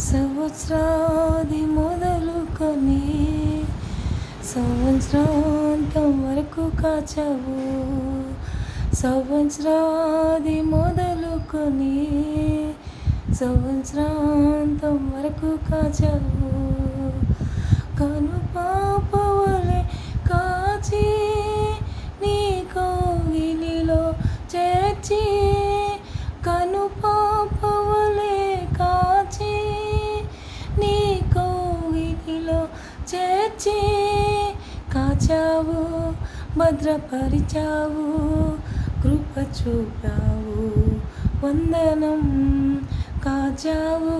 సంవత్సరాది మొదలుకొని సంవత్సరాంతం వరకు కాచావు. సంవత్సరాది మొదలుకొని సంవత్సరాంతం వరకు కాచావు. కను పాపవలె కాచి నీ కౌగిలిలో చేర్చి, కను పాపవలె కాచి నీ కౌగిలిలో చేర్చి కాచావు, భద్రపరిచావు, కృప చూపావు, వందనం. కాచావు,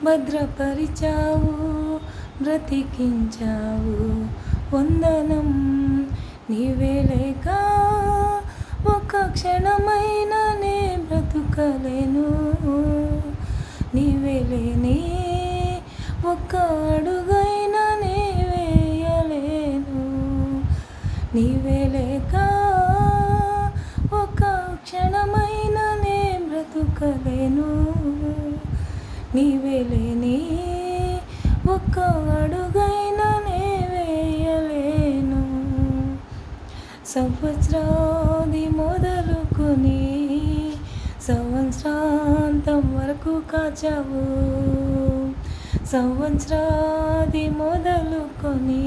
భద్రపరిచావు, బ్రతికించావు, వందనం. నీవే లేక ఒక్క క్షణమైన నే బ్రతుకలేను, నీవే లేని ఒక్క అడుగైనా నే వేయలేను. నీవే లేక ఒక్క క్షణమైన నే బ్రతుకలేను, నీవే లేని ఒక్క అడుగైనా నే వేయలేను. సంవత్సరాది మొదలుకొని సంవత్సరాంతం వరకు కాచావు. సంవత్సరాది మొదలుకొని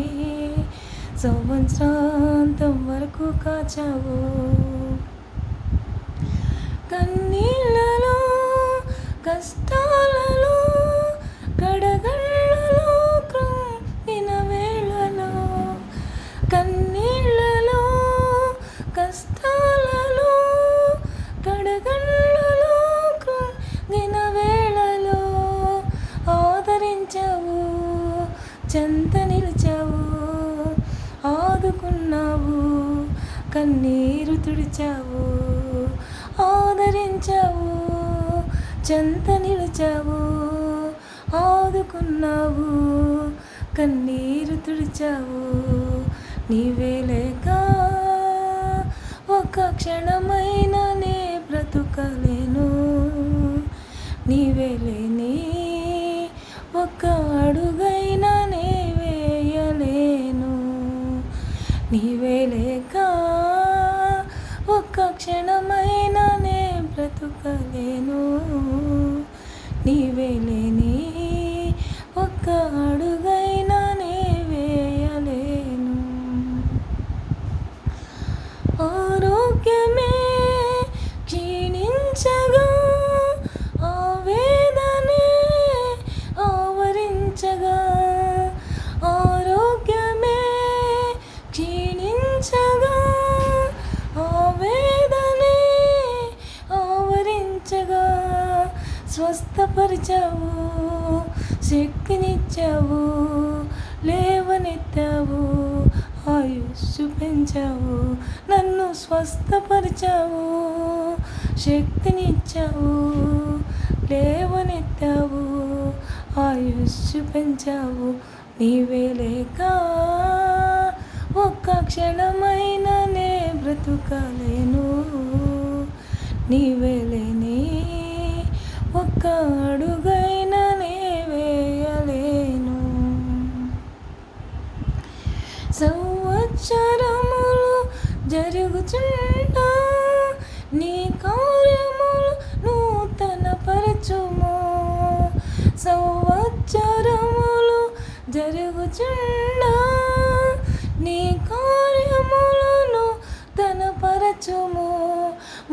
సంవత్సరాంతం వరకు కాచావు. కన్నీళ్ళలో, కష్టాలలో, కడగళ్ళలో, కృంగిన వేళలో, కన్నీళ్ళలో, కష్టాలలో, కడగళ్ళలో, కృంగిన వేళలో ఆదరించావు, చెంత నిలిచావు, ఆదుకున్నావు, కన్నీరు తుడిచావు, ఆదరించావు, చెంత నిలిచావు, ఆదుకున్నావు, కన్నీరు తుడిచావు. నీవే లేక ఒక్క క్షణమైన నే బ్రతుకలేను, నీవే లేని ఒక్క అడుగైనా నే వేయలేను. నీవే లేక ఒక్క క్షణమైన నే బ్రతుకలేను, నీవే లేని ఒక్క అడుగైనా నే వేయలేను. ఆరోగ్యమే క్షీణించగా, ఆవేదనే ఆవరించగా, ఆరోగ్యమే క్షీణించగా, ఆవేదనే ఆవరించగా స్వస్థపరిచావు, శక్తినిచ్చావు, లేవనెత్తావు, ఆయుస్సు పెంచావు, నన్ను స్వస్థపరిచావు, శక్తినిచ్చావు, లేవనెత్తావు, ఆయుస్సు పెంచావు. నీవే లేక ఒక్క క్షణమైన నే బ్రతుకలేను, నీవే లేని ఒక్క అడుగైనా నే వేయలేను. సంవత్సరములు జరుగుచుంటా నీ కార్యములు నూతన పరచుము. సంవత్సరములు జరుగుచుండా నీ కార్యములను తనపరచుము,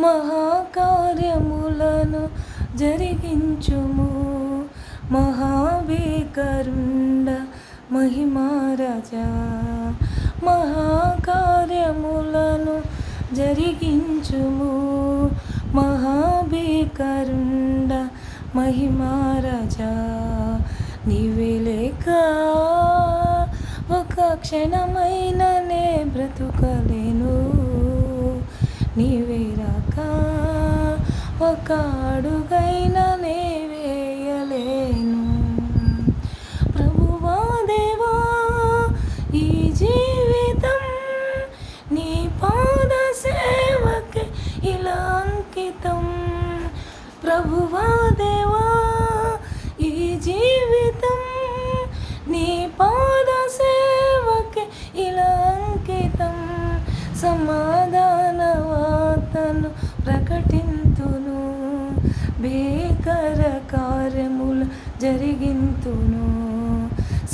మహాకార్యములను జరిగించుము. మహాభీకరుండ మహిమారాజా, మహాకార్యములను జరిగించుము. మహాభీకరుండ మహిమారాజా, నీవే లేక ఒక క్షణమైన నే బ్రతుకలేను, నీవే రాక ఒక అడుగైనా నే వేయలేను. ప్రభువా దేవా, ఈ జీవితం నీ పాద సేవకే ఇలా అంకితం. ప్రభువా దేవా, ఈ భీకర కార్యములు జరిగింతును,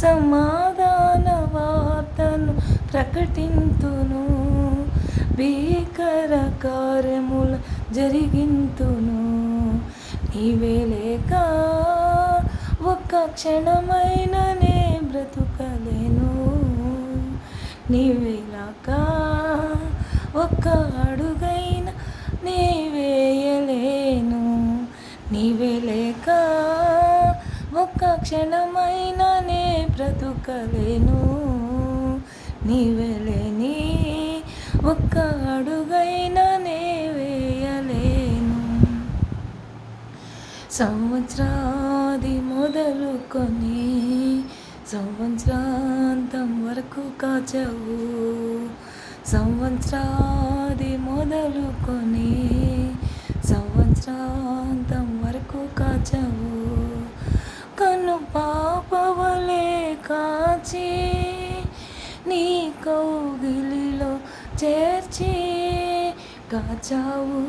సమాధాన వార్తను ప్రకటింతును. భీకర కార్యములు జరిగింతును, నీవే లేక ఒక్క క్షణమైన నే బ్రతుకలేను. నీవే లేక ఒక్క అడుగైనా నే వేయలేను. నీవే లేక ఒక్క క్షణమైన నే బ్రతుకలేను. నీవే లేని ఒక్క అడుగైనా నే వేయలేను. సంవత్సరాది మొదలుకొని సంవత్సరాంతం వరకు కాచావు. సంవత్సరాది మొదలుకొని సంవత్సరాంతం వరకు కాచావు. కన్ను పాపవలే కాచి నీ కౌగిలిలో చేర్చి కాచావు,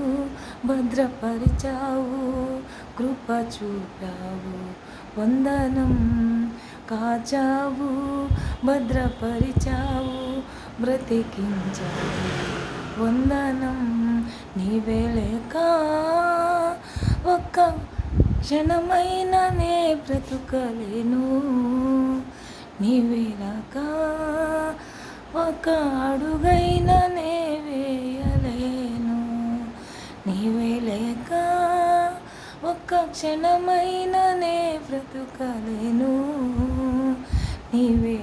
భద్రపరిచావు, కృప చూపావు, వందనం. కాచావు, భద్రపరిచావు, బ్రతికించావు, వందనం. నీవే లేక ఒక్క క్షణమైన నే బ్రతుకలేను. నీవే లేక ఒక అడుగైనా నే వేయలేను. నీవే లేక ఒక్క క్షణమైన నే బ్రతుకలేను. నీవే